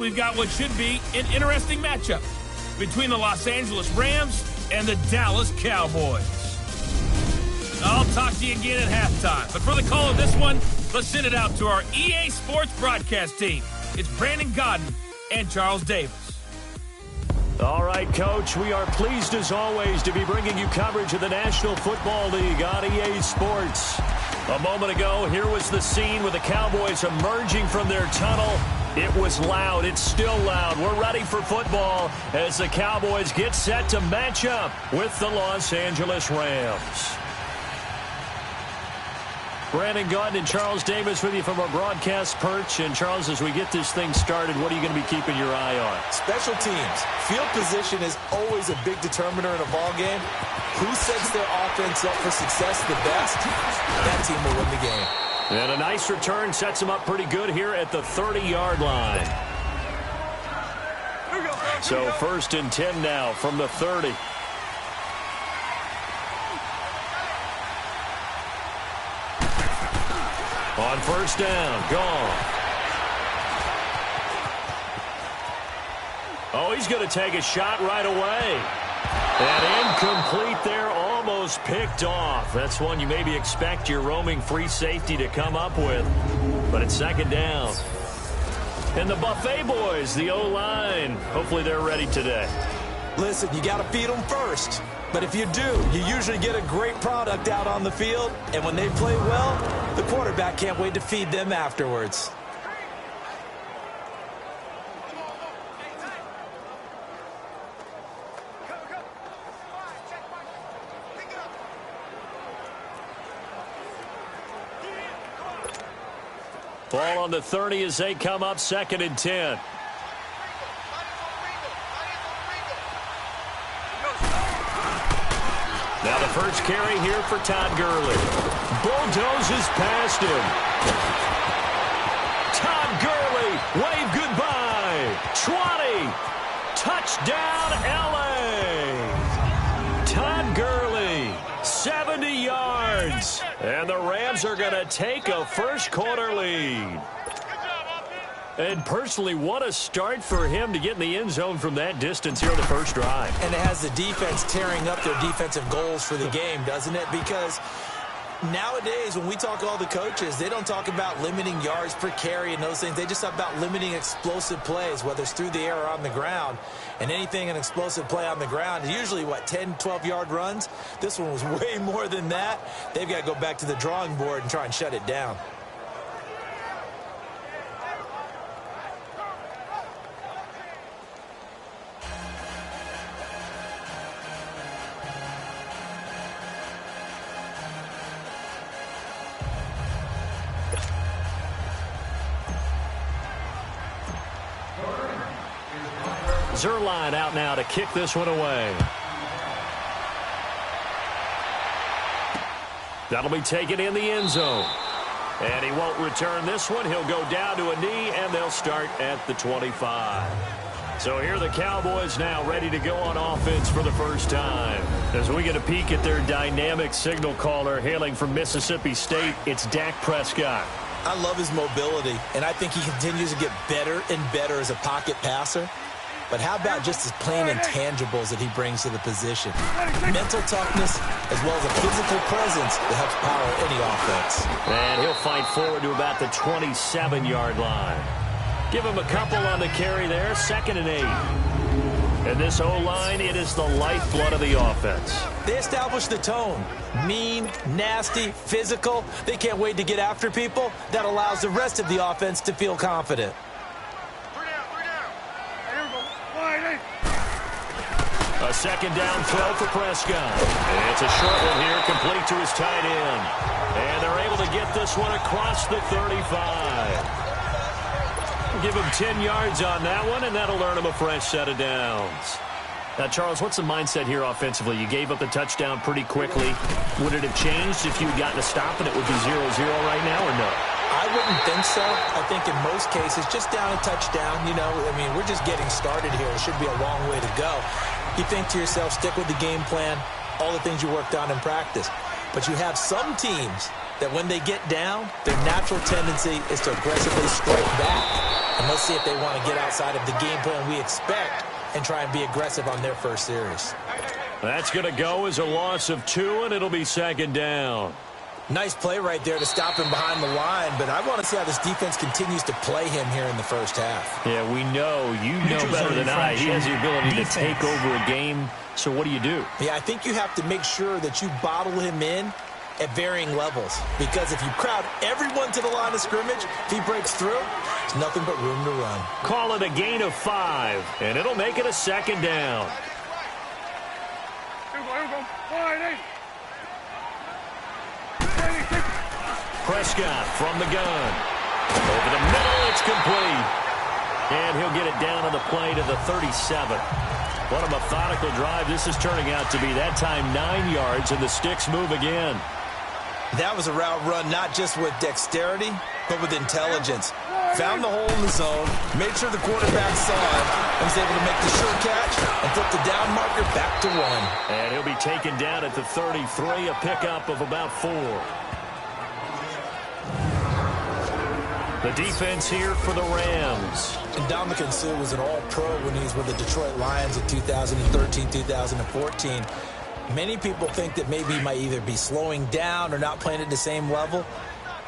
We've got what should be an interesting matchup between the Los Angeles Rams and the Dallas Cowboys. I'll talk to you again at halftime, but for the call of this one, let's send it out to our EA Sports broadcast team. It's Brandon Godden and Charles Davis. All right, Coach, we are pleased as always to be bringing you coverage of the National Football League on EA Sports. A moment ago, here was the scene with the Cowboys emerging from their tunnel. It was loud. It's still loud. We're ready for football as the Cowboys get set to match up with the Los Angeles Rams. Brandon Godden and Charles Davis with you from our broadcast perch. And, Charles, as we get this thing started, what are you going to be keeping your eye on? Special teams. Field position is always a big determiner in a ball game. Who sets their offense up for success the best, that team will win the game. And a nice return sets them up pretty good here at the 30-yard line. So 1st and 10 now from the 30. On 1st down, gone. Oh, he's going to take a shot right away. And incomplete there, almost picked off. That's one you maybe expect your roaming free safety to come up with. But it's 2nd down. And the Buffet boys, the O-line, hopefully they're ready today. Listen, you got to feed them first. But if you do, you usually get a great product out on the field. And when they play well, the quarterback can't wait to feed them afterwards. Ball on the 30 as they come up 2nd and 10. Now the first carry here for Todd Gurley. Bulldozes past him. Todd Gurley, wave goodbye. 20. Touchdown, L.A. Todd Gurley, 70 yards. And the Rams are going to take a first-quarter lead. And personally, what a start for him to get in the end zone from that distance here in the first drive. And it has the defense tearing up their defensive goals for the game, doesn't it? Because nowadays, when we talk to all the coaches, they don't talk about limiting yards per carry and those things. They just talk about limiting explosive plays, whether it's through the air or on the ground. And anything an explosive play on the ground is usually, 10, 12-yard runs? This one was way more than that. They've got to go back to the drawing board and try and shut it down. Zerline out now to kick this one away. That'll be taken in the end zone. And he won't return this one. He'll go down to a knee, and they'll start at the 25. So here are the Cowboys now ready to go on offense for the first time. As we get a peek at their dynamic signal caller hailing from Mississippi State, it's Dak Prescott. I love his mobility, and I think he continues to get better and better as a pocket passer. But how about just his plain intangibles that he brings to the position? Mental toughness as well as a physical presence that helps power any offense. And he'll fight forward to about the 27-yard line. Give him a couple on the carry there, 2nd and 8. And this O-line, it is the lifeblood of the offense. They establish the tone. Mean, nasty, physical. They can't wait to get after people. That allows the rest of the offense to feel confident. A 2nd down throw for Prescott. It's a short one here, complete to his tight end. And they're able to get this one across the 35. Give him 10 yards on that one, and that'll earn him a fresh set of downs. Now, Charles, what's the mindset here offensively? You gave up the touchdown pretty quickly. Would it have changed if you had gotten a stop and it would be 0-0 right now, or no? I wouldn't think so. I think in most cases, just down a touchdown, we're just getting started here. It should be a long way to go. You think to yourself, stick with the game plan, all the things you worked on in practice. But you have some teams that when they get down, their natural tendency is to aggressively strike back. And let's see if they want to get outside of the game plan we expect and try and be aggressive on their first series. That's going to go as a loss of 2, and it'll be second down. Nice play right there to stop him behind the line, but I want to see how this defense continues to play him here in the first half. Yeah, we know. You know better than I. He has the ability to take over a game, so what do you do? Yeah, I think you have to make sure that you bottle him in at varying levels, because if you crowd everyone to the line of scrimmage, if he breaks through, there's nothing but room to run. Call it a gain of 5, and it'll make it a second down. Prescott from the gun. Over the middle, it's complete. And he'll get it down on the play to the 37. What a methodical drive this is turning out to be. That time 9 yards, and the sticks move again. That was a route run not just with dexterity, but with intelligence. Found the hole in the zone, made sure the quarterback saw it, and was able to make the sure catch and flip the down marker back to 1. And he'll be taken down at the 33, a pickup of about 4. The defense here for the Rams. And Ndamukong Suh was an all-pro when he was with the Detroit Lions in 2013, 2014. Many people think that maybe he might either be slowing down or not playing at the same level.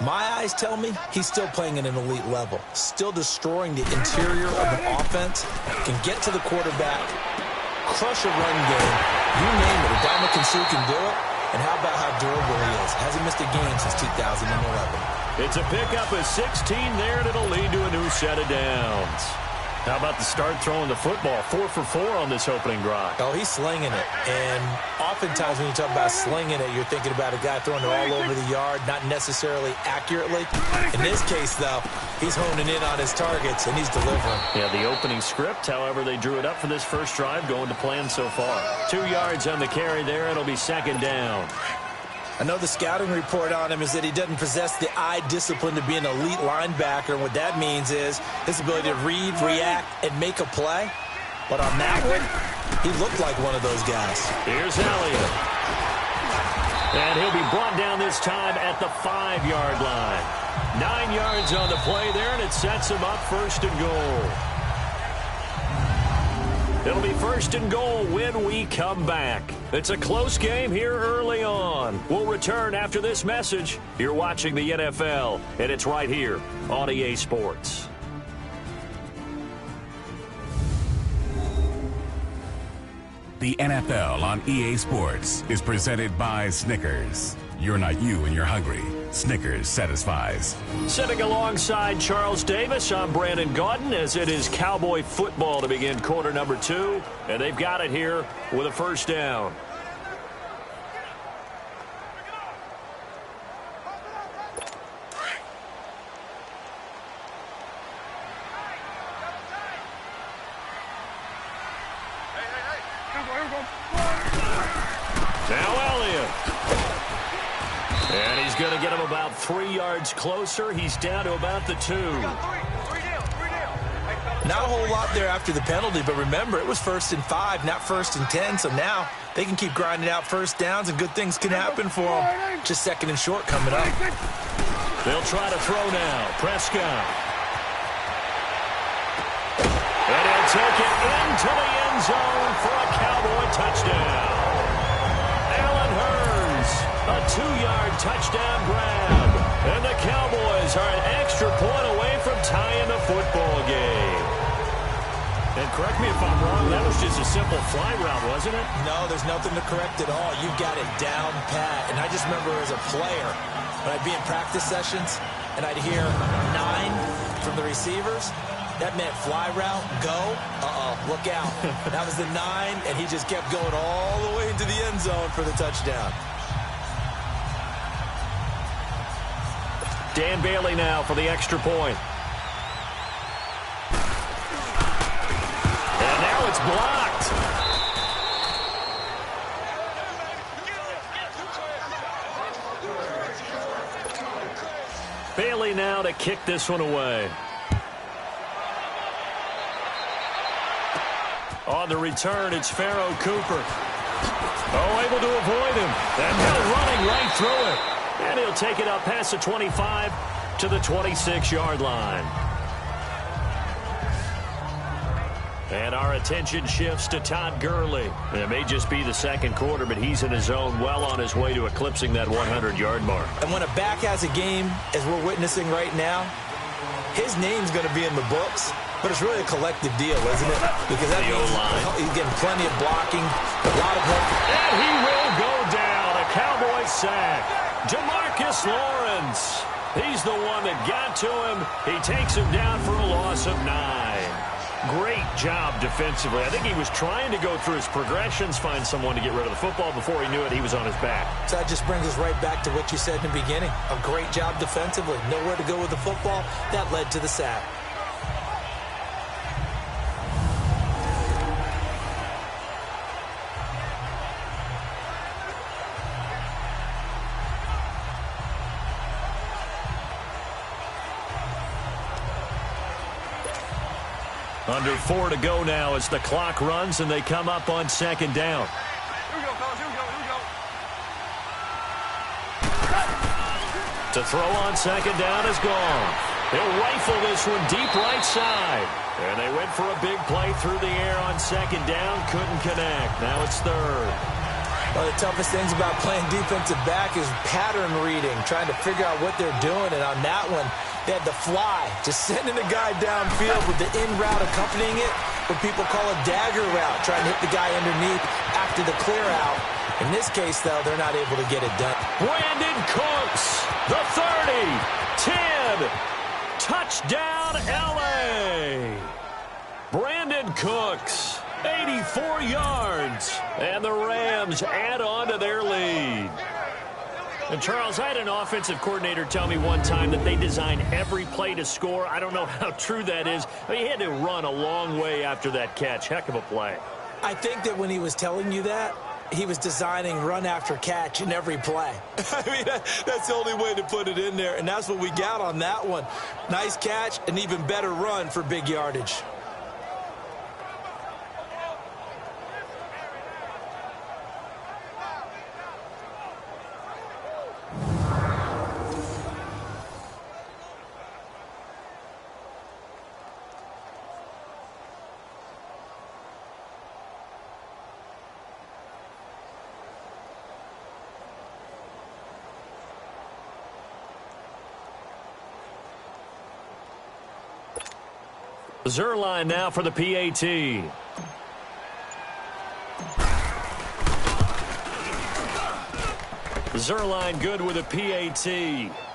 My eyes tell me he's still playing at an elite level, still destroying the interior of an offense, can get to the quarterback, crush a run game, you name it. Ndamukong Suh can do it. And how about how durable he is? Hasn't missed a game since 2011. It's a pickup of 16 there, and it'll lead to a new set of downs. How about the start throwing the football? 4 for 4 on this opening drive. Oh, he's slinging it. And oftentimes when you talk about slinging it, you're thinking about a guy throwing it all over the yard, not necessarily accurately. In this case, though, he's honing in on his targets, and he's delivering. Yeah, the opening script, however, they drew it up for this first drive, going to plan so far. 2 yards on the carry there. It'll be second down. I know the scouting report on him is that he doesn't possess the eye discipline to be an elite linebacker. What that means is his ability to read, react, and make a play. But on that one, he looked like one of those guys. Here's Elliott. And he'll be brought down this time at the 5-yard line. 9 yards on the play there, and it sets him up first and goal. It'll be first and goal when we come back. It's a close game here early on. We'll return after this message. You're watching the NFL, and it's right here on EA Sports. The NFL on EA Sports is presented by Snickers. You're not you when you're hungry. Snickers satisfies. Sitting alongside Charles Davis, I'm Brandon Gaudin, as it is Cowboy football to begin quarter number 2. And they've got it here with a first down. Now Elliott. And he's going to get him about 3 yards closer. He's down to about the 2. Not a whole lot there after the penalty, but remember, it was 1st and 5, not 1st and 10, so now they can keep grinding out first downs, and good things can happen for them. Just 2nd and short coming up. They'll try to throw now. Prescott. And he'll take it into the end zone for a Cowboy touchdown. Allen Hurns, a 2-yard touchdown grab. And the Cowboys are an extra point away from tying the football game. And correct me if I'm wrong, that was just a simple fly route, wasn't it? No, there's nothing to correct at all. You've got it down pat. And I just remember as a player, when I'd be in practice sessions, and I'd hear 9 from the receivers, that meant fly route, go, look out. That was the 9, and he just kept going all the way into the end zone for the touchdown. Dan Bailey now for the extra point. And now it's blocked. Bailey now to kick this one away. On the return, it's Pharaoh Cooper. Oh, able to avoid him. And now running right through it. And he'll take it up past the 25 to the 26-yard line. And our attention shifts to Todd Gurley. It may just be the second quarter, but he's in his zone, well on his way to eclipsing that 100-yard mark. And when a back has a game, as we're witnessing right now, his name's going to be in the books, but it's really a collective deal, isn't it? Because that means he's getting plenty of blocking, a lot of help. And he will go down. A Cowboys sack. DeMarcus Lawrence. He's the one that got to him. He takes him down for a loss of 9. Great job defensively. I think he was trying to go through his progressions, find someone to get rid of the football. Before he knew it, he was on his back. So that just brings us right back to what you said in the beginning. A great job defensively. Nowhere to go with the football. That led to the sack. Under 4 to go now as the clock runs and they come up on second down. Here we go, fellas. Here we go. Here we go. To throw on second down is gone. He'll rifle this one deep right side. And they went for a big play through the air on second down. Couldn't connect. Now it's third. One of the toughest things about playing defensive back is pattern reading, trying to figure out what they're doing. And on that one, they had the fly, just sending the guy downfield with the in route accompanying it, what people call a dagger route, trying to hit the guy underneath after the clear out. In this case, though, they're not able to get it done. Brandon Cooks, the 30, 10, touchdown, L.A. Brandon Cooks, 84 yards, and the Rams add on to their lead. And, Charles, I had an offensive coordinator tell me one time that they design every play to score. I don't know how true that is. I mean, he had to run a long way after that catch. Heck of a play. I think that when he was telling you that, he was designing run after catch in every play. I mean, that's the only way to put it in there, and that's what we got on that one. Nice catch, an even better run for big yardage. Zerline now for the PAT. Zerline good with a PAT.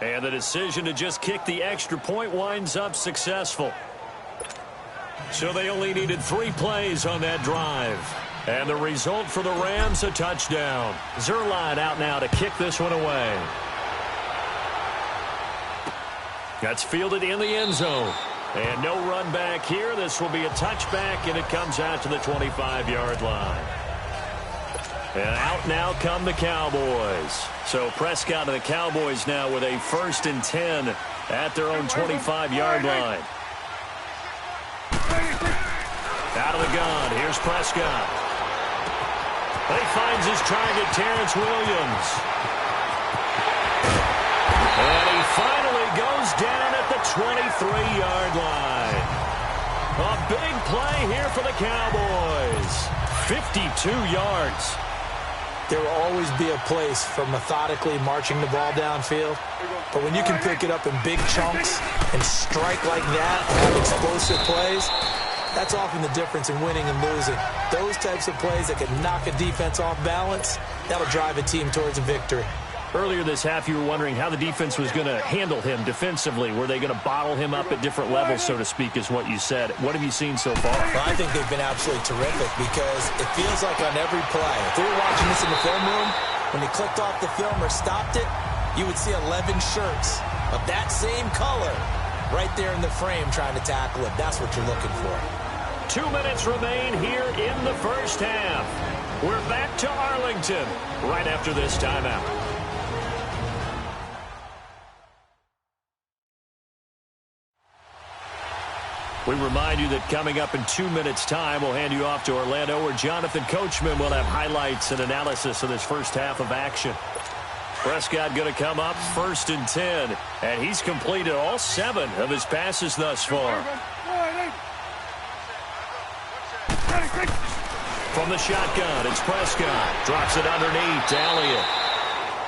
And the decision to just kick the extra point winds up successful. So they only needed 3 plays on that drive. And the result for the Rams, a touchdown. Zerline out now to kick this one away. That's fielded in the end zone. And no run back here. This will be a touchback, and it comes out to the 25-yard line. And out now come the Cowboys. So Prescott and the Cowboys now with a 1st and 10 at their own 25-yard line. Out of the gun. Here's Prescott. He finds his target, Terrence Williams. And he finally goes down at the 23-yard line. A big play here for the Cowboys. 52 yards. There will always be a place for methodically marching the ball downfield. But when you can pick it up in big chunks and strike like that and have explosive plays, that's often the difference in winning and losing. Those types of plays that can knock a defense off balance, that'll drive a team towards a victory. Earlier this half, you were wondering how the defense was going to handle him defensively. Were they going to bottle him up at different levels, so to speak, is what you said. What have you seen so far? Well, I think they've been absolutely terrific because it feels like on every play, if we were watching this in the film room, when he clicked off the film or stopped it, you would see 11 shirts of that same color right there in the frame trying to tackle it. That's what you're looking for. 2 minutes remain here in the first half. We're back to Arlington right after this timeout. We remind you that coming up in 2 minutes' time, we'll hand you off to Orlando, where Jonathan Coachman will have highlights and analysis of this first half of action. Prescott going to come up 1st and 10, and he's completed all 7 of his passes thus far. From the shotgun, it's Prescott. Drops it underneath to Elliott.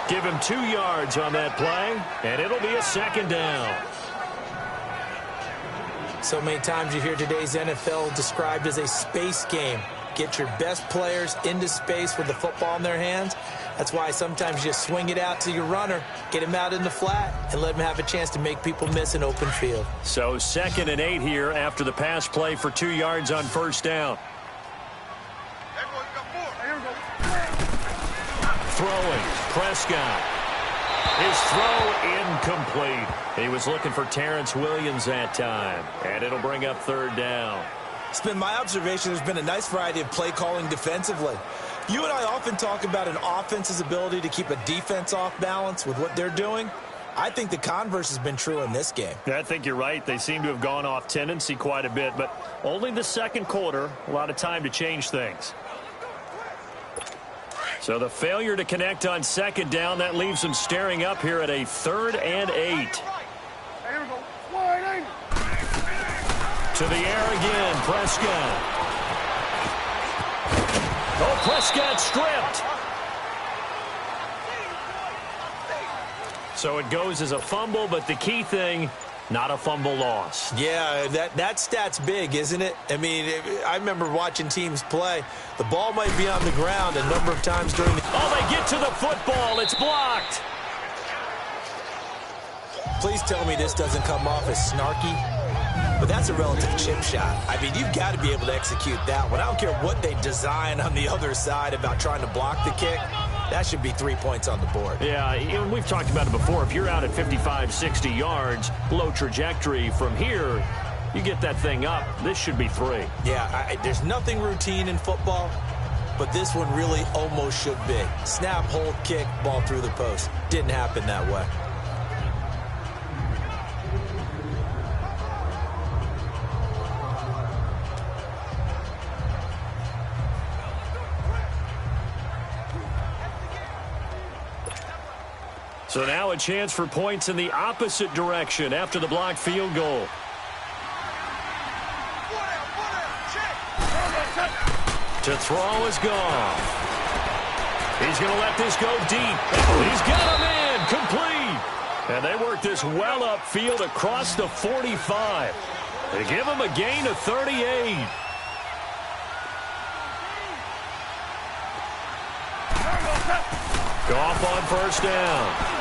Give him 2 yards on that play, and it'll be a second down. So many times you hear today's NFL described as a space game. Get your best players into space with the football in their hands. That's why sometimes you just swing it out to your runner, get him out in the flat, and let him have a chance to make people miss an open field. So 2nd and 8 here after the pass play for 2 yards on first down. Throwing, Prescott. His throw incomplete. He was looking for Terrence Williams that time, and it'll bring up 3rd down. It's been my observation there's been a nice variety of play calling defensively. You and I often talk about an offense's ability to keep a defense off balance with what they're doing. I think the converse has been true in this game. I think you're right. They seem to have gone off tendency quite a bit, but only the second quarter, a lot of time to change things. So the failure to connect on 2nd down, that leaves them staring up here at a 3rd and 8. To the air again, Prescott. Oh, Prescott stripped. So it goes as a fumble, but the key thing, not a fumble loss. Yeah, that stat's big, isn't it? I mean, I remember watching teams play. The ball might be on the ground a number of times during the... Oh, they get to the football. It's blocked. Please tell me this doesn't come off as snarky. But that's a relative chip shot. I mean, you've got to be able to execute that one. I don't care what they design on the other side about trying to block the kick. That should be 3 points on the board. Yeah, and we've talked about it before. If you're out at 55, 60 yards, low trajectory from here, you get that thing up. This should be 3. Yeah, there's nothing routine in football, but this one really almost should be. Snap, hold, kick, ball through the post. Didn't happen that way. So now a chance for points in the opposite direction after the blocked field goal. To throw is gone. He's going to let this go deep. He's got him in. Complete. And they work this well upfield across the 45. They give him a gain of 38. Goff on first down.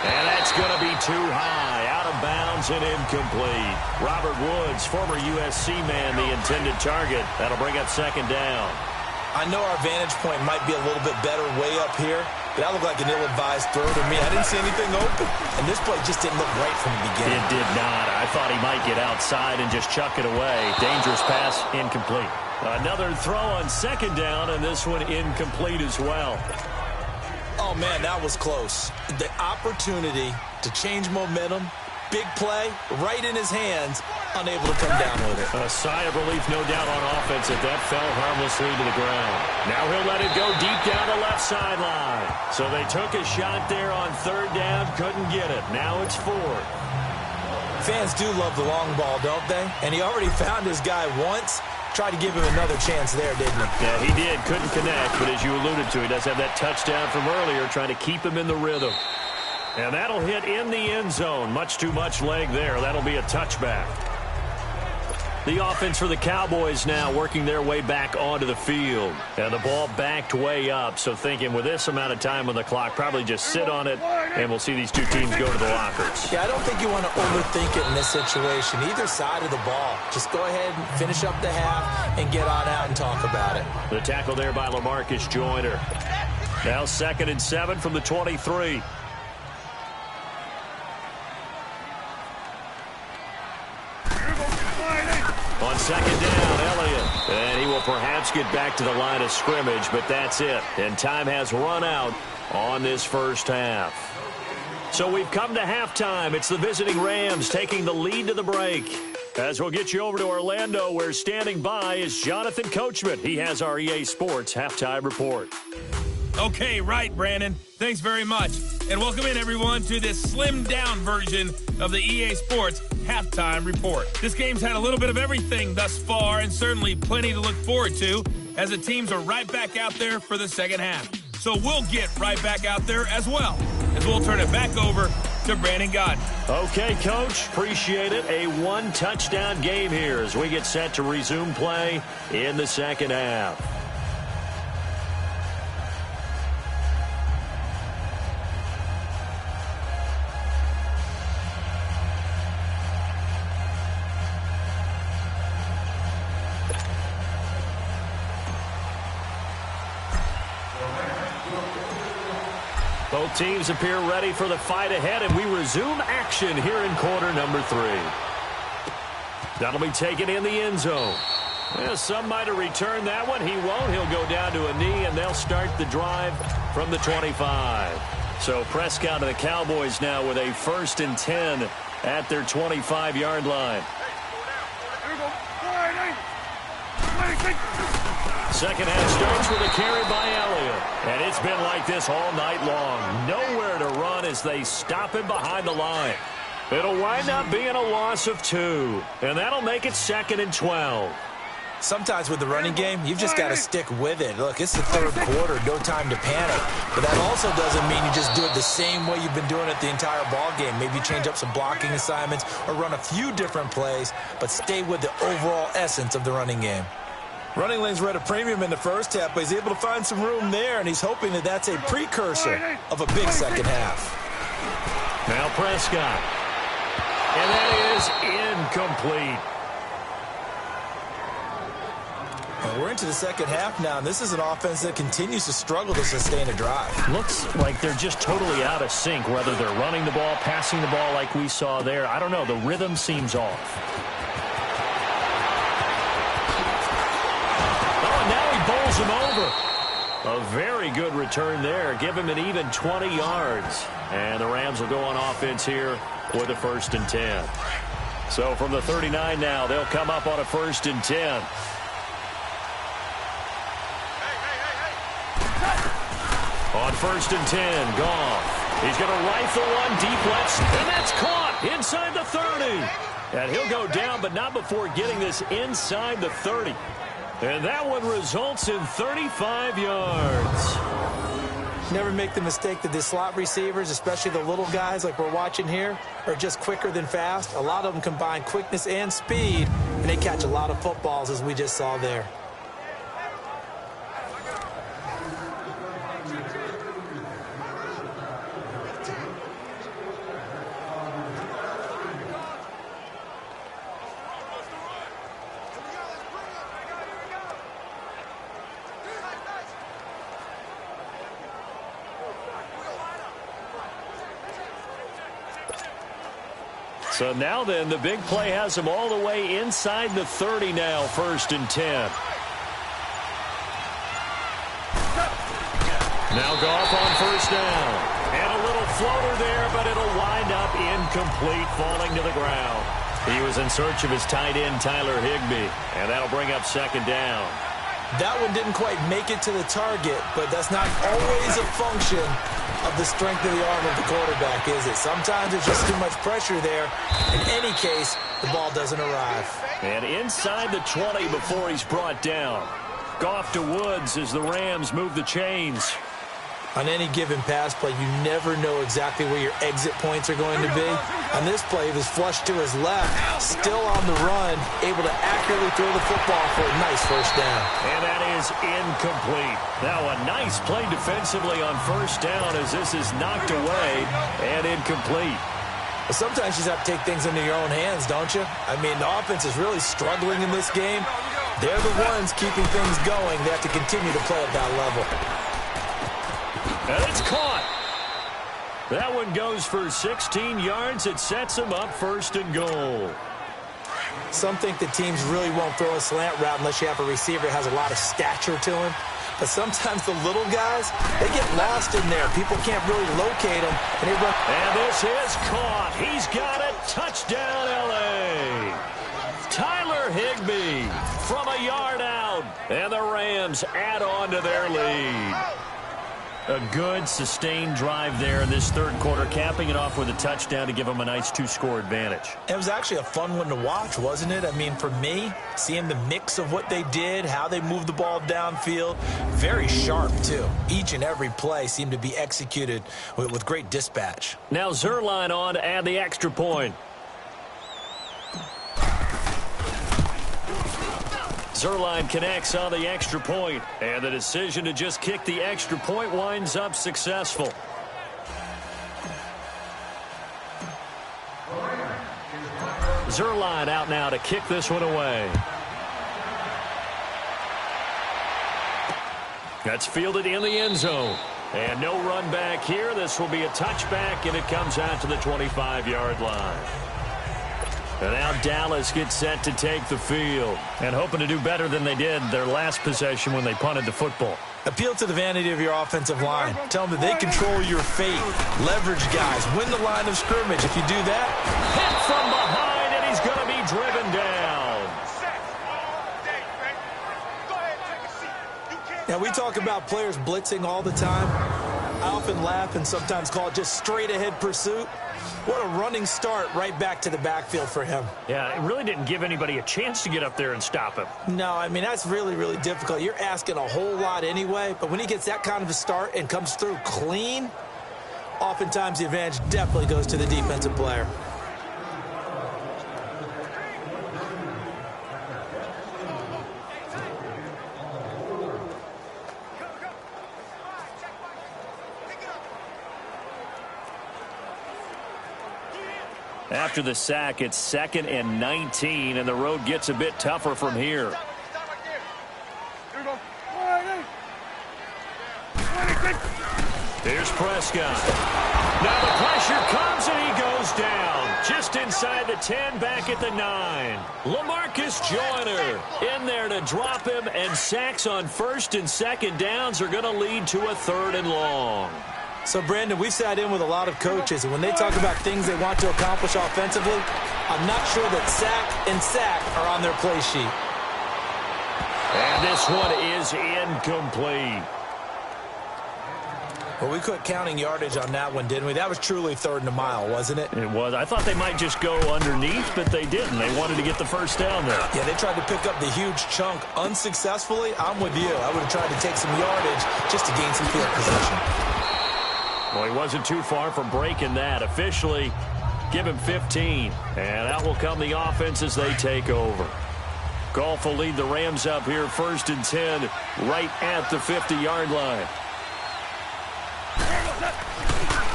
And that's going to be too high, out of bounds and incomplete. Robert Woods, former USC man, the intended target. That'll bring up 2nd down. I know our vantage point might be a little bit better way up here, but that looked like an ill-advised throw to me. I didn't see anything open, and this play just didn't look right from the beginning. It did not. I thought he might get outside and just chuck it away. Dangerous pass, incomplete. Another throw on 2nd down, and this one incomplete as well. Oh, man, that was close. The opportunity to change momentum, big play, right in his hands, unable to come down with it. A sigh of relief, no doubt, on offense that fell harmlessly to the ground. Now he'll let it go deep down the left sideline. So they took a shot there on 3rd down, couldn't get it. Now it's 4th. Fans do love the long ball, don't they? And he already found his guy once. Tried to give him another chance there, didn't he? Yeah, he did. Couldn't connect, but as you alluded to, he does have that touchdown from earlier, trying to keep him in the rhythm. And that'll hit in the end zone. Much too much leg there. That'll be a touchback. The offense for the Cowboys now working their way back onto the field. And the ball backed way up, so thinking with this amount of time on the clock, probably just sit on it, and we'll see these two teams go to the lockers. Yeah, I don't think you want to overthink it in this situation. Either side of the ball. Just go ahead and finish up the half and get on out and talk about it. The tackle there by LaMarcus Joyner. Now 2nd and 7 from the 23. On 2nd down, Elliott. And he will perhaps get back to the line of scrimmage, but that's it. And time has run out on this first half. So we've come to halftime. It's the visiting Rams taking the lead to the break. As we'll get you over to Orlando, where standing by is Jonathan Coachman. He has our EA Sports Halftime Report. Okay, right, Brandon. Thanks very much. And welcome in, everyone, to this slimmed-down version of the EA Sports Halftime Report. This game's had a little bit of everything thus far, and certainly plenty to look forward to, as the teams are right back out there for the second half. So we'll get right back out there as well, as we'll turn it back over to Brandon Godden. Okay, Coach. Appreciate it. A one-touchdown game here as we get set to resume play in the second half. Both teams appear ready for the fight ahead, and we resume action here in quarter number 3. That'll be taken in the end zone. Well, some might have returned that one. He won't. He'll go down to a knee, and they'll start the drive from the 25. So Prescott and the Cowboys now with a 1st and 10 at their 25-yard line. Second half starts with a carry by Elliott. And it's been like this all night long. Nowhere to run as they stop him behind the line. It'll wind up being a loss of 2. And that'll make it 2nd and 12. Sometimes with the running game, you've just got to stick with it. Look, it's the third quarter, no time to panic. But that also doesn't mean you just do it the same way you've been doing it the entire ball game. Maybe change up some blocking assignments or run a few different plays, but stay with the overall essence of the running game. Running lanes were at a premium in the first half, but he's able to find some room there, and he's hoping that that's a precursor of a big second half. Now Prescott. And that is incomplete. Well, we're into the second half now, and this is an offense that continues to struggle to sustain a drive. Looks like they're just totally out of sync, whether they're running the ball, passing the ball like we saw there. I don't know. The rhythm seems off. Bowls him over. A very good return there. Give him an even 20 yards. And the Rams will go on offense here with a 1st and 10. So from the 39 now, they'll come up on a 1st and 10. On 1st and 10, Goff. He's going to rifle one deep left, and that's caught inside the 30. And he'll go down, but not before getting this inside the 30. And that one results in 35 yards. Never make the mistake that the slot receivers, especially the little guys like we're watching here, are just quicker than fast. A lot of them combine quickness and speed, and they catch a lot of footballs, as we just saw there. So now then, the big play has him all the way inside the 30 now, 1st and 10. Now Goff on 1st down. And a little floater there, but it'll wind up incomplete, falling to the ground. He was in search of his tight end, Tyler Higbee, and that'll bring up 2nd down. That one didn't quite make it to the target, but that's not always a function of the strength of the arm of the quarterback, is it? Sometimes there's just too much pressure there. In any case, the ball doesn't arrive. And inside the 20 before he's brought down. Goff to Woods as the Rams move the chains. On any given pass play, you never know exactly where your exit points are going to be. On this play, he was flushed to his left, still on the run, able to accurately throw the football for a nice 1st down. And that is incomplete. Now a nice play defensively on 1st down as this is knocked away and incomplete. But sometimes you just have to take things into your own hands, don't you? I mean, the offense is really struggling in this game. They're the ones keeping things going. They have to continue to play at that level. And it's caught. That one goes for 16 yards. It sets him up 1st and goal. Some think the teams really won't throw a slant route unless you have a receiver that has a lot of stature to him. But sometimes the little guys, they get lost in there. People can't really locate them. And they run. And this is caught. He's got it. Touchdown, L.A. Tyler Higbee from a yard out. And the Rams add on to their lead. A good, sustained drive there in this third quarter, capping it off with a touchdown to give them a nice 2-score advantage. It was actually a fun one to watch, wasn't it? I mean, for me, seeing the mix of what they did, how they moved the ball downfield, very sharp, too. Each and every play seemed to be executed with great dispatch. Now Zerline on to add the extra point. Zerline connects on the extra point, and the decision to just kick the extra point winds up successful. Zerline out now to kick this one away. That's fielded in the end zone. And no run back here. This will be a touchback, and it comes out to the 25-yard line. And now Dallas gets set to take the field and hoping to do better than they did their last possession when they punted the football. Appeal to the vanity of your offensive line. Tell them that they control your fate. Leverage guys. Win the line of scrimmage. If you do that, hit from behind, and he's going to be driven down. Now, we talk about players blitzing all the time. I often laugh and sometimes call it just straight-ahead pursuit. What a running start right back to the backfield for him. Yeah, it really didn't give anybody a chance to get up there and stop him. No, I mean, that's really, really difficult. You're asking a whole lot anyway, but when he gets that kind of a start and comes through clean, oftentimes the advantage definitely goes to the defensive player. After the sack, it's 2nd and 19, and the road gets a bit tougher from here. Here's Prescott. Now the pressure comes, and he goes down. Just inside the 10, back at the 9. LaMarcus Joyner in there to drop him, and sacks on 1st and 2nd downs are going to lead to a 3rd and long. So, Brandon, we've sat in with a lot of coaches, and when they talk about things they want to accomplish offensively, I'm not sure that sack and sack are on their play sheet. And this one is incomplete. Well, we quit counting yardage on that one, didn't we? That was truly 3rd and a mile, wasn't it? It was. I thought they might just go underneath, but they didn't. They wanted to get the first down there. Yeah, they tried to pick up the huge chunk unsuccessfully. I'm with you. I would have tried to take some yardage just to gain some field position. Well, he wasn't too far from breaking that. Officially, give him 15. And out will come the offense as they take over. Goff will lead the Rams up here 1st and 10 right at the 50-yard line.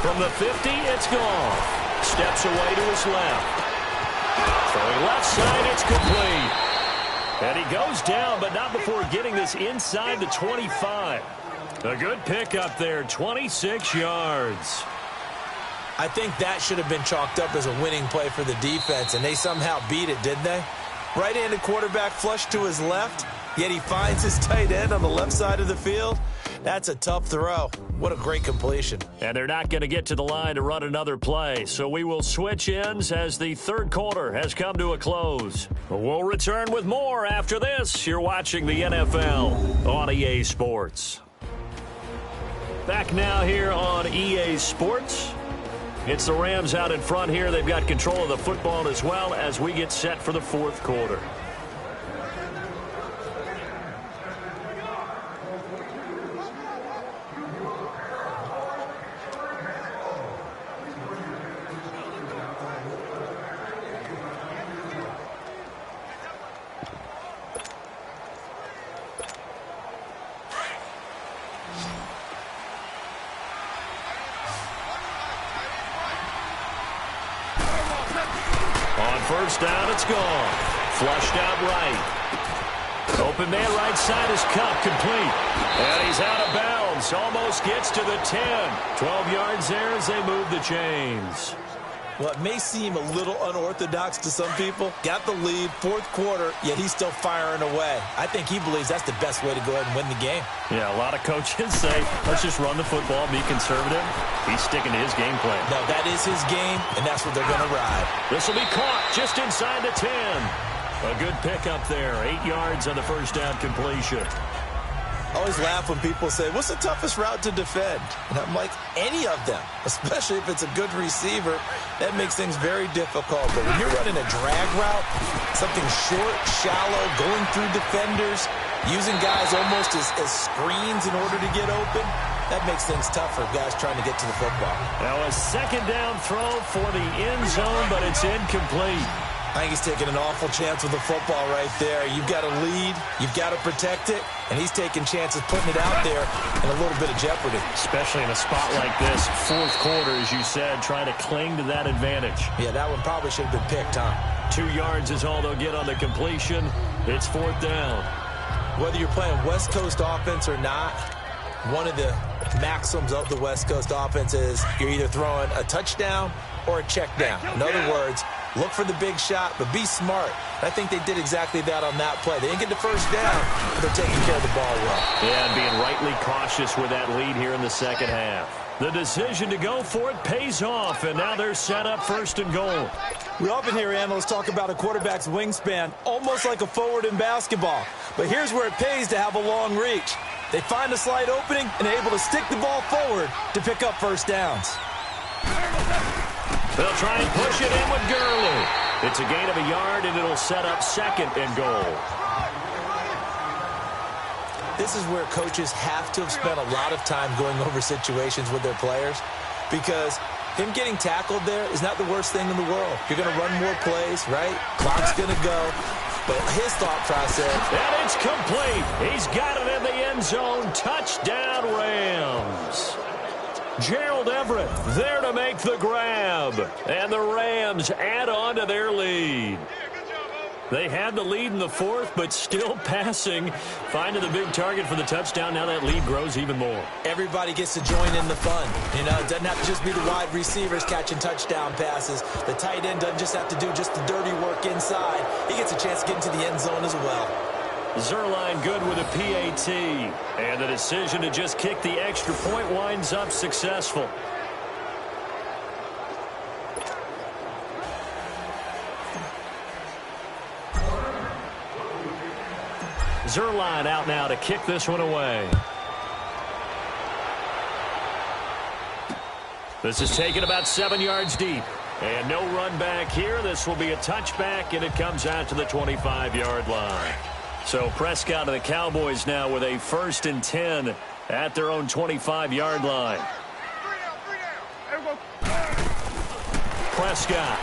From the 50, it's Goff. Steps away to his left. Throwing left side, it's complete. And he goes down, but not before getting this inside the 25. A good pickup there, 26 yards. I think that should have been chalked up as a winning play for the defense, and they somehow beat it, didn't they? Right-handed quarterback flushed to his left, yet he finds his tight end on the left side of the field. That's a tough throw. What a great completion. And they're not going to get to the line to run another play, so we will switch ends as the third quarter has come to a close. We'll return with more after this. You're watching the NFL on EA Sports. Back now here on EA Sports. It's the Rams out in front here. They've got control of the football as well as we get set for the fourth quarter. First down, it's gone. Flushed out right. Open man right side is cut, complete. And he's out of bounds. Almost gets to the 10. 12 yards there as they move the chains. Well, it may seem a little unorthodox to some people. Got the lead, fourth quarter, yet he's still firing away. I think he believes that's the best way to go ahead and win the game. Yeah, a lot of coaches say, let's just run the football, be conservative. He's sticking to his game plan. No, that is his game, and that's what they're going to ride. This will be caught just inside the 10. A good pickup there, 8 yards on the first down completion. I always laugh when people say, what's the toughest route to defend? And I'm like, any of them, especially if it's a good receiver. That makes things very difficult. But when you're running a drag route, something short, shallow, going through defenders, using guys almost as screens in order to get open, that makes things tough for guys trying to get to the football. Now a second down throw for the end zone, but it's incomplete. I think he's taking an awful chance with the football right there. You've got to lead, you've got to protect it, and he's taking chances putting it out there in a little bit of jeopardy. Especially in a spot like this, fourth quarter, as you said, trying to cling to that advantage. Yeah, that one probably should have been picked, huh? 2 yards is all they'll get on the completion. It's fourth down. Whether you're playing West Coast offense or not, one of the maxims of the West Coast offense is you're either throwing a touchdown or a check down. In other words, look for the big shot, but be smart. I think they did exactly that on that play. They didn't get the first down, but they're taking care of the ball well. Yeah, and being rightly cautious with that lead here in the second half. The decision to go for it pays off, and now they're set up first and goal. We often hear analysts talk about a quarterback's wingspan, almost like a forward in basketball. But here's where it pays to have a long reach. They find a slight opening and are able to stick the ball forward to pick up first downs. They'll try and push it in with Gurley. It's a gain of a yard, and it'll set up second and goal. This is where coaches have to have spent a lot of time going over situations with their players, because him getting tackled there is not the worst thing in the world. You're going to run more plays, right? Clock's going to go. But his thought process. And it's complete. He's got it in the end zone. Touchdown, Rams. Gerald Everett there to make the grab. And the Rams add on to their lead. They had the lead in the fourth, but still passing. Finding the big target for the touchdown. Now that lead grows even more. Everybody gets to join in the fun. You know, it doesn't have to just be the wide receivers catching touchdown passes. The tight end doesn't just have to do just the dirty work inside. He gets a chance to get into the end zone as well. Zerline good with a PAT. And the decision to just kick the extra point winds up successful. Zerline out now to kick this one away. This is taken about 7 yards deep. And no run back here. This will be a touchback, and it comes out to the 25-yard line. So Prescott and the Cowboys now with a 1st and 10 at their own 25-yard line. Prescott.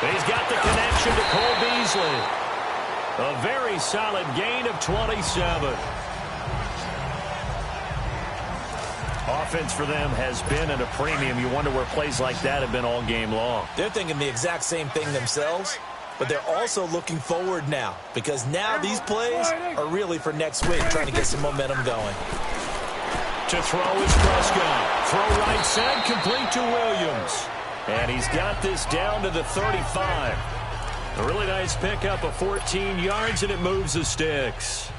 He's got the connection to Cole Beasley. A very solid gain of 27. Offense for them has been at a premium. You wonder where plays like that have been all game long. They're thinking the exact same thing themselves, but they're also looking forward now, because now these plays are really for next week, trying to get some momentum going. To throw is Prescott. Throw right side, complete to Williams. And he's got this down to the 35. A really nice pickup of 14 yards, and it moves the sticks.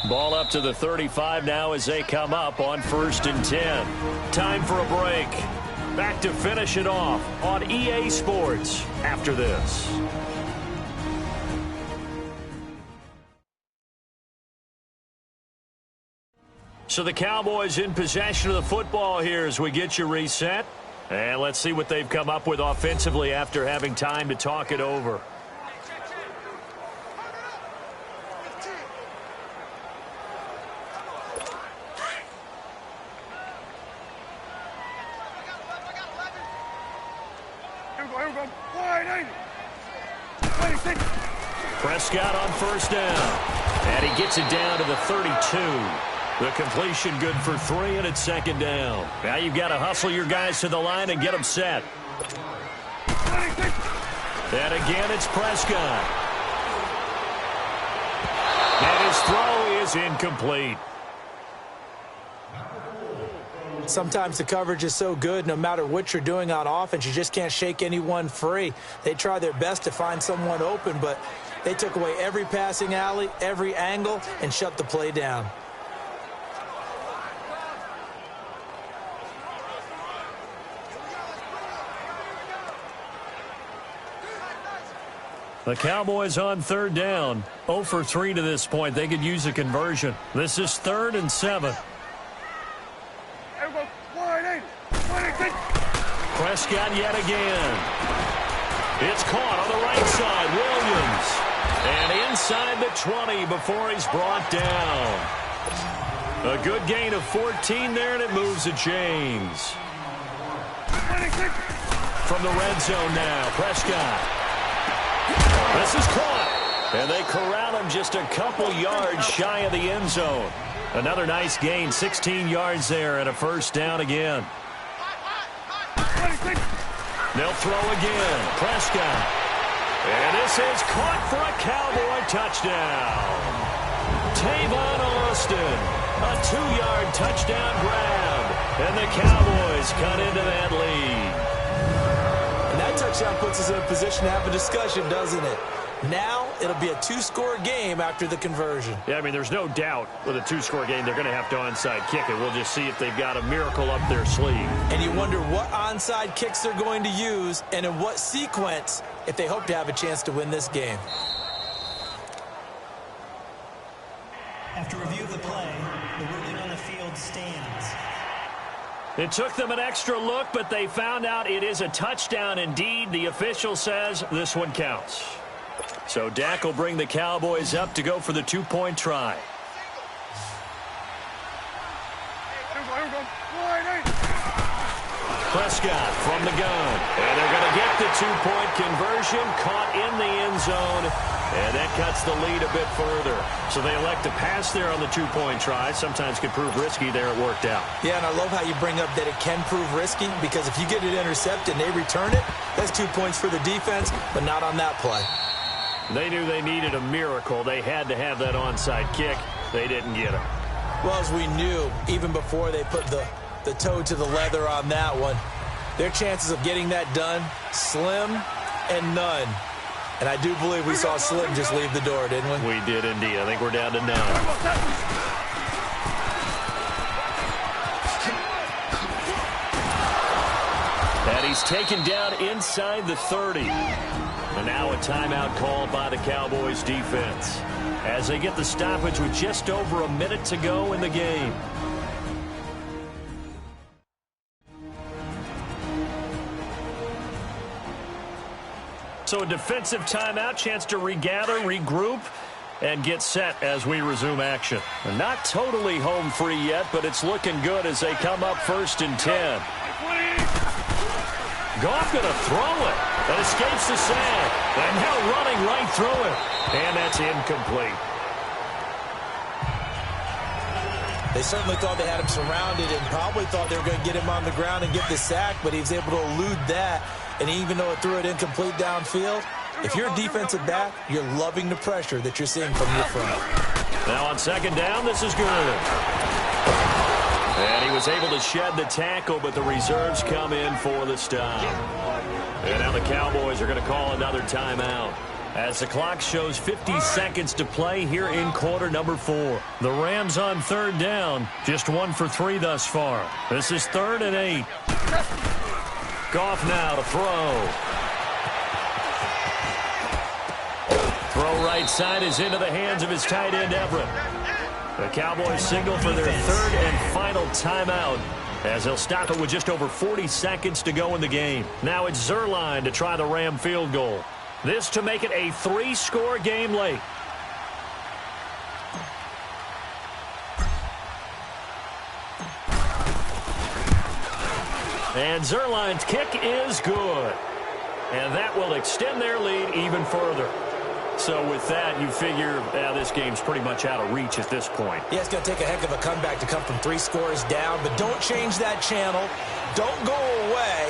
Ball up to the 35 now as they come up on 1st and 10. Time for a break. Back to finish it off on EA Sports after this. So the Cowboys in possession of the football here as we get you reset. And let's see what they've come up with offensively after having time to talk it over. Prescott on 1st down. And he gets it down to the 32. The completion good for 3, and it's 2nd down. Now you've got to hustle your guys to the line and get them set. And again, it's Prescott. And his throw is incomplete. Sometimes the coverage is so good, no matter what you're doing on offense, you just can't shake anyone free. They try their best to find someone open, but they took away every passing alley, every angle, and shut the play down. The Cowboys on third down. 0 for 3 to this point. They could use a conversion. This is 3rd and 7. Prescott yet again. It's caught on the right side. Williams. And inside the 20 before he's brought down. A good gain of 14 there, and it moves the chains. From the red zone now, Prescott. This is caught. And they corral him just a couple yards shy of the end zone. Another nice gain, 16 yards there, and a first down again. They'll throw again. Prescott. And this is caught for a Cowboy touchdown. Tavon Austin. A 2-yard touchdown grab. And the Cowboys cut into that lead. And that touchdown puts us in a position to have a discussion, doesn't it? Now it'll be a 2-score game after the conversion. Yeah, I mean, there's no doubt with a 2-score game they're going to have to onside kick it. We'll just see if they've got a miracle up their sleeve. And you wonder what onside kicks they're going to use and in what sequence if they hope to have a chance to win this game. After review of the play, the ruling on the field stands. It took them an extra look, but they found out it is a touchdown indeed. The official says this one counts. So Dak will bring the Cowboys up to go for the 2-point try. Prescott from the gun. And they're going to get the 2-point conversion, caught in the end zone. And that cuts the lead a bit further. So they elect to pass there on the 2-point try. Sometimes could prove risky. There it worked out. Yeah, and I love how you bring up that it can prove risky, because if you get it intercepted and they return it, that's 2 points for the defense, but not on that play. They knew they needed a miracle. They had to have that onside kick. They didn't get it. Well, as we knew, even before they put the toe to the leather on that one, their chances of getting that done, slim and none. And I do believe we saw Slim just leave the door, didn't we? We did indeed. I think we're down to 9. And he's taken down inside the 30. And now a timeout called by the Cowboys defense as they get the stoppage with just over a minute to go in the game. So a defensive timeout, chance to regather, regroup, and get set as we resume action. And not totally home free yet, but it's looking good as they come up 1st and 10. Goff going to throw it. That escapes the sack. And now running right through it. And that's incomplete. They certainly thought they had him surrounded and probably thought they were going to get him on the ground and get the sack, but he was able to elude that. And even though it threw it incomplete downfield, if you're a defensive back, you're loving the pressure that you're seeing from your front. Now on 2nd down, this is good. And he was able to shed the tackle, but the reserves come in for the stop. And now the Cowboys are going to call another timeout as the clock shows 50 seconds to play here in quarter number 4. The Rams on 3rd down, just 1 for 3 thus far. This is 3rd and 8. Goff now to throw. Throw right side is into the hands of his tight end, Everett. The Cowboys signal for their 3rd and final timeout as they'll stop it with just over 40 seconds to go in the game. Now it's Zerline to try the Ram field goal. This to make it a 3-score game late. And Zerline's kick is good. And that will extend their lead even further. So with that, you figure this game's pretty much out of reach at this point. Yeah, it's going to take a heck of a comeback to come from 3 scores down, but don't change that channel. Don't go away.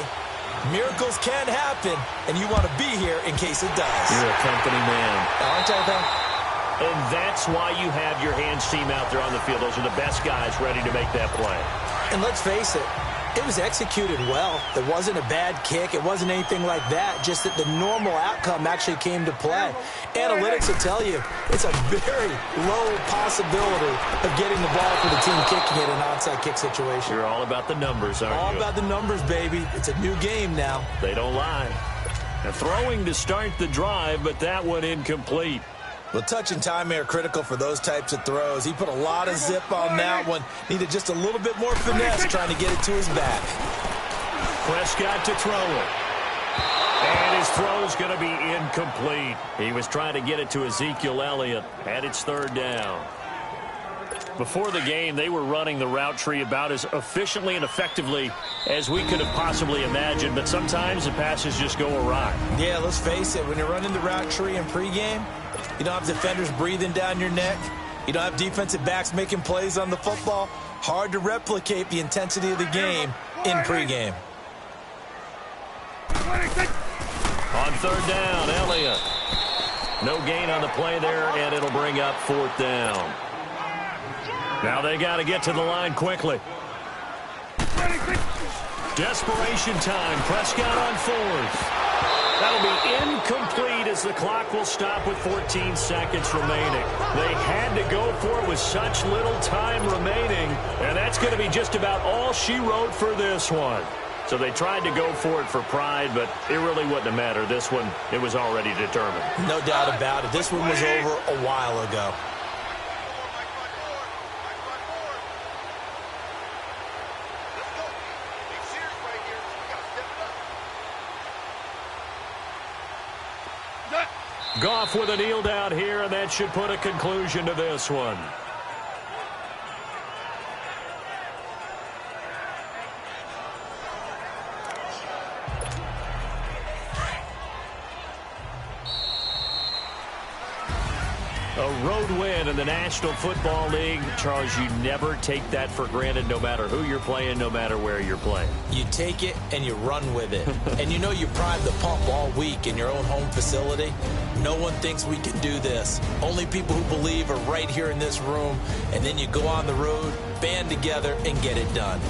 Miracles can happen, and you want to be here in case it does. You're a company man. Aren't I, though? And that's why you have your hands team out there on the field. Those are the best guys ready to make that play. And let's face it, it was executed well. It wasn't a bad kick. It wasn't anything like that. Just that the normal outcome actually came to play. Analytics will tell you it's a very low possibility of getting the ball for the team kicking it in an onside kick situation. You're all about the numbers, aren't you? All about the numbers, baby. It's a new game now. They don't lie. And throwing to start the drive, but that one incomplete. Well, touch and timing are critical for those types of throws. He put a lot of zip on that one. Needed just a little bit more finesse trying to get it to his back. Prescott to throw it. And his throw's going to be incomplete. He was trying to get it to Ezekiel Elliott, and it's third down. Before the game, they were running the route tree about as efficiently and effectively as we could have possibly imagined, but sometimes the passes just go awry. Yeah, let's face it, when you're running the route tree in pregame, you don't have defenders breathing down your neck. You don't have defensive backs making plays on the football. Hard to replicate the intensity of the game in pregame. On third down, Elliott. No gain on the play there, and it'll bring up fourth down. Now they got to get to the line quickly. Desperation time. Prescott on fourth. That'll be incomplete as the clock will stop with 14 seconds remaining. They had to go for it with such little time remaining, and that's going to be just about all she wrote for this one. So they tried to go for it for pride, but it really wouldn't have mattered. This one, it was already determined. No doubt about it. This one was over a while ago. Goff with a kneel down here, and that should put a conclusion to this one. A road win in the National Football League. Charles, you never take that for granted, no matter who you're playing, no matter where you're playing. You take it and you run with it. And you know you primed the pump all week in your own home facility. No one thinks we can do this. Only people who believe are right here in this room. And then you go on the road, band together, and get it done.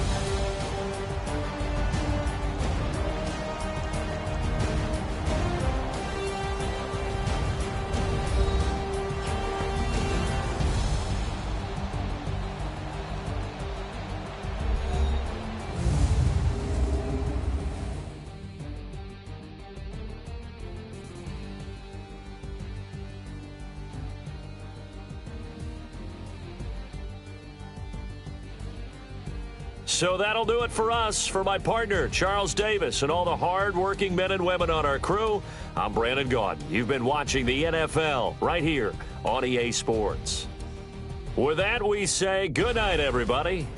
So that'll do it for us. For my partner, Charles Davis, and all the hard-working men and women on our crew, I'm Brandon Gaudin. You've been watching the NFL right here on EA Sports. With that, we say good night, everybody.